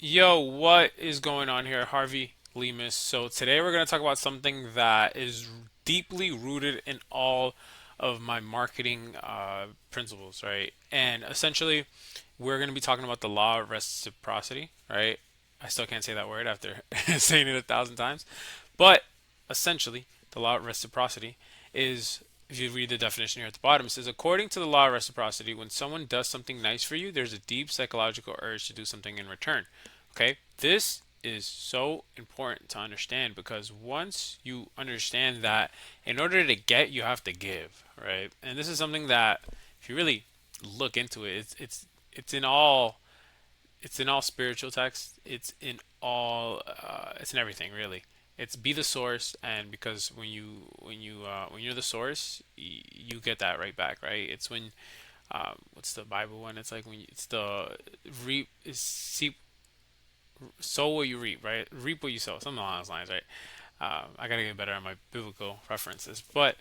Yo, what is going on here? Harvey Lemus. So today we're going to talk about something that is deeply rooted in all of my marketing principles, right? And essentially, we're going to be talking about the law of reciprocity, right? I still can't say that word after saying it 1,000 times. But essentially, the law of reciprocity is, if you read the definition here at the bottom, it says, according to the law of reciprocity, when someone does something nice for you, there's a deep psychological urge to do something in return. Okay, this is so important to understand because once you understand that in order to get, you have to give, right? And this is something that, if you really look into it, it's in all spiritual texts. It's in everything really. It's be the source, and because when you're the source, you get that right back, right? It's when what's the Bible one? It's like when it's the reap is see sow what you reap, right? Reap what you sow, something along those lines, right? I gotta get better at my biblical references, but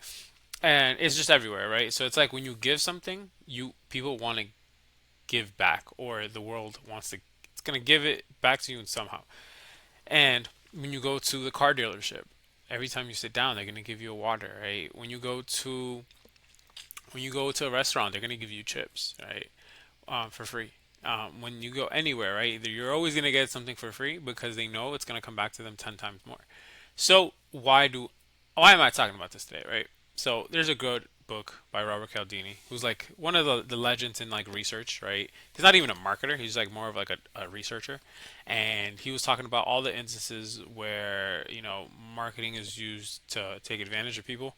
and it's just everywhere, right? So it's like when you give something, you people want to give back, or the world wants to. It's gonna give it back to you somehow. And when you go to the car dealership, every time you sit down, they're gonna give you a water, right? When you go to a restaurant, they're gonna give you chips, right? For free. When you go anywhere, right, you're always going to get something for free because they know it's going to come back to them 10 times more. So why am I talking about this today, right? So there's a good book by Robert Cialdini, who's like one of the legends in like research, right? He's not even a marketer. He's like more of like a researcher. And he was talking about all the instances where, marketing is used to take advantage of people.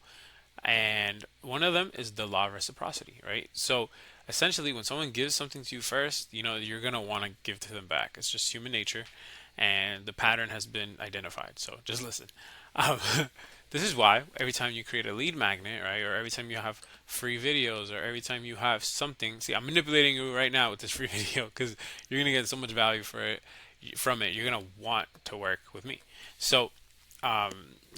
And one of them is the law of reciprocity, right? So essentially, when someone gives something to you first, you're going to want to give to them back. It's just human nature, and the pattern has been identified. So just listen. Um, this is why every time you create a lead magnet, right, or every time you have free videos, or every time you have something, see, I'm manipulating you right now with this free video because you're going to get so much value from it. You're going to want to work with me. So I'm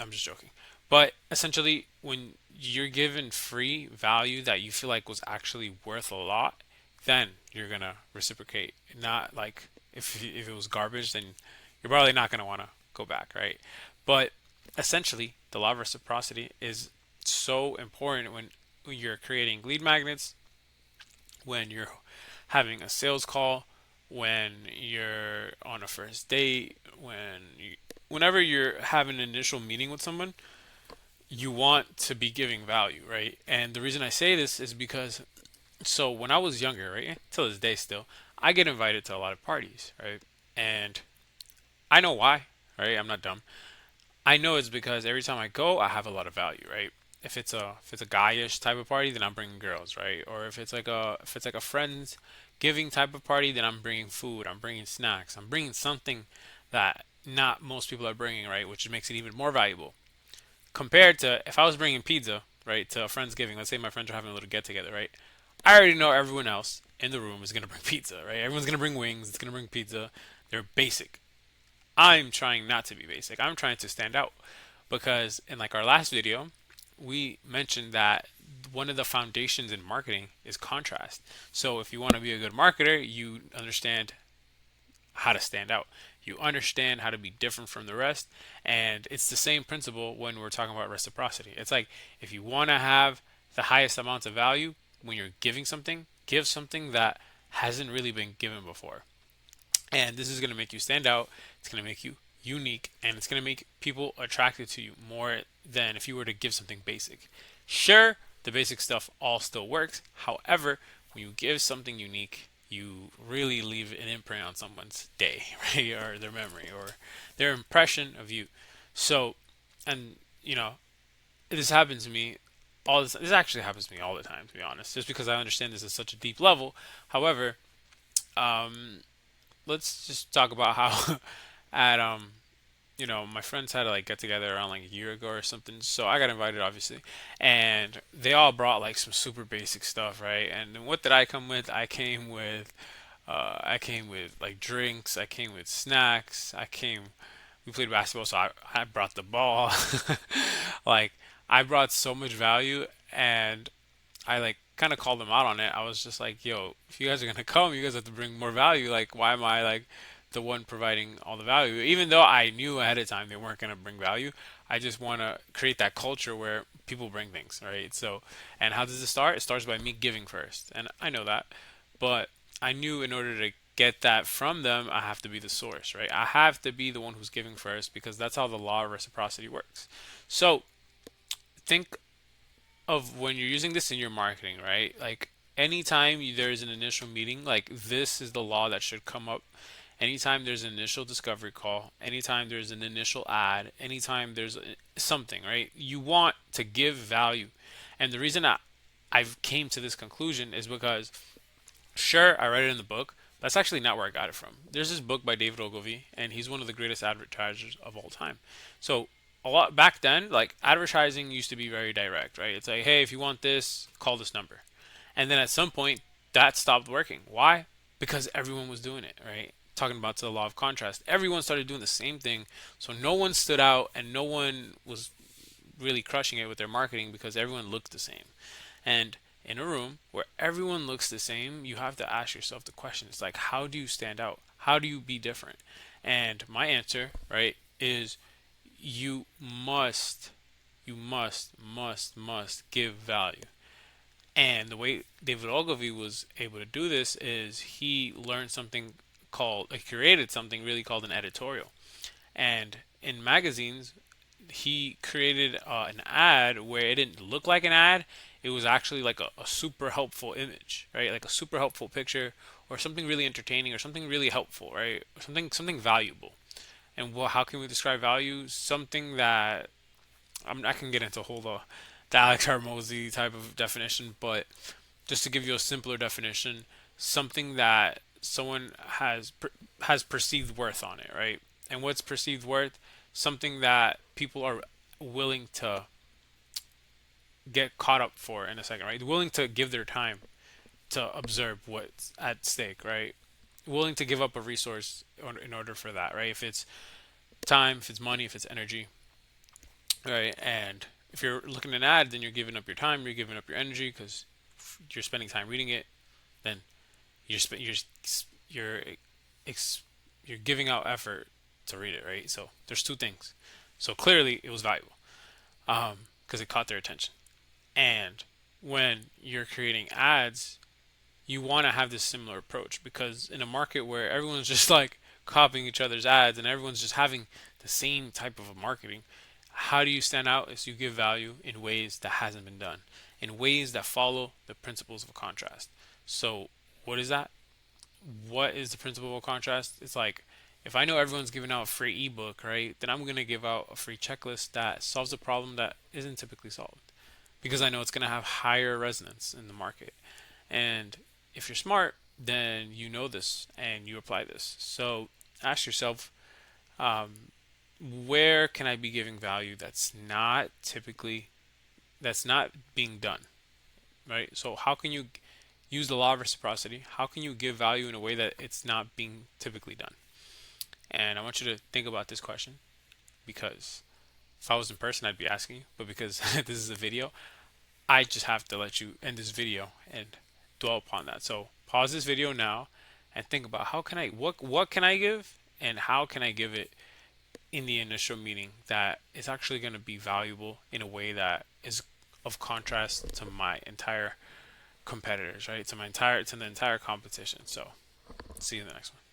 just joking. But essentially, when you're given free value that you feel like was actually worth a lot, then you're gonna reciprocate. Not like if it was garbage, then you're probably not gonna want to go back, right? But essentially, the law of reciprocity is so important when you're creating lead magnets, when you're having a sales call, when you're on a first date, whenever you're having an initial meeting with someone, you want to be giving value, right? And the reason I say this is because so when I was younger, right, till this day still, I get invited to a lot of parties, right? And I know why, right? I'm not dumb. I know it's because every time I go, I have a lot of value, right? If it's a guyish type of party, then I'm bringing girls, right? Or if it's like a friends giving type of party, then I'm bringing food, I'm bringing snacks, I'm bringing something that not most people are bringing, right? Which makes it even more valuable compared to if I was bringing pizza, right, to a friendsgiving. Let's say my friends are having a little get together, right? I already know everyone else in the room is gonna bring pizza, right? Everyone's gonna bring wings. It's gonna bring pizza. They're basic. I'm trying not to be basic. I'm trying to stand out because in like our last video, we mentioned that one of the foundations in marketing is contrast. So if you want to be a good marketer, you understand how to stand out. You understand how to be different from the rest. And it's the same principle when we're talking about reciprocity. It's like if you want to have the highest amounts of value when you're giving something, give something that hasn't really been given before. And this is going to make you stand out. It's going to make you unique, and it's going to make people attracted to you more than if you were to give something basic. Sure, the basic stuff all still works. However, when you give something unique, you really leave an imprint on someone's day, right? Or their memory or their impression of you. So, and this happens to me all this. This actually happens to me all the time, to be honest, just because I understand this at such a deep level. However, um, let's just talk about how at my friends had to like get together around like a year ago or something. So I got invited, obviously, and they all brought like some super basic stuff, right? And then what did I come with? I came with like drinks. I came with snacks. We played basketball, so I brought the ball. Like I brought so much value, and I like kind of called them out on it. I was just like, "Yo, if you guys are gonna come, you guys have to bring more value. Like, why am I like the one providing all the value. Even though I knew ahead of time they weren't going to bring value, I just want to create that culture where people bring things, right? So, and how does it start? It starts by me giving first. And I know that. But I knew in order to get that from them, I have to be the source, right? I have to be the one who's giving first because that's how the law of reciprocity works. So, think of when you're using this in your marketing, right? Like anytime there's an initial meeting, like this is the law that should come up. Anytime there's an initial discovery call, anytime there's an initial ad, anytime there's something, right? You want to give value. And the reason I've came to this conclusion is because sure, I read it in the book. That's actually not where I got it from. There's this book by David Ogilvy, and he's one of the greatest advertisers of all time. So a lot back then, like advertising used to be very direct, right? It's like, hey, if you want this, call this number. And then at some point, that stopped working. Why? Because everyone was doing it, right? Talking about the law of contrast, everyone started doing the same thing. So no one stood out, and no one was really crushing it with their marketing because everyone looked the same. And in a room where everyone looks the same, you have to ask yourself the question. It's like, how do you stand out? How do you be different? And my answer, right, is you must give value. And the way David Ogilvy was able to do this is he learned something called, created something really called an editorial. And in magazines, he created an ad where it didn't look like an ad. It was actually like a super helpful image, right? Like a super helpful picture or something really entertaining or something really helpful, right? Or something valuable. And well, how can we describe value? Something that I can get into a whole the Alex Hormozy type of definition, but just to give you a simpler definition, something that someone has perceived worth on it, right? And what's perceived worth? Something that people are willing to get caught up for in a second, right? Willing to give their time to observe what's at stake, right? Willing to give up a resource in order for that, right? If it's time, if it's money, if it's energy, right? And if you're looking at an ad, then you're giving up your time, you're giving up your energy because you're spending time reading it. Then you're you're giving out effort to read it, right? So there's two things. So clearly it was valuable because it caught their attention. And when you're creating ads, you want to have this similar approach because in a market where everyone's just like copying each other's ads and everyone's just having the same type of marketing, how do you stand out? Is you give value in ways that hasn't been done, in ways that follow the principles of contrast. So what is that? What is the principle of contrast? It's like if I know everyone's giving out a free ebook, right, then I'm going to give out a free checklist that solves a problem that isn't typically solved because I know it's going to have higher resonance in the market. And if you're smart, then you know this and you apply this. So ask yourself, um, where can I be giving value that's not being done, right? So how can you use the law of reciprocity? How can you give value in a way that it's not being typically done? And I want you to think about this question because if I was in person, I'd be asking you, but because this is a video, I just have to let you end this video and dwell upon that. So pause this video now and think about what can I give and how can I give it in the initial meeting that is actually going to be valuable in a way that is of contrast to my entire competitors, right? To the entire competition. So see you in the next one.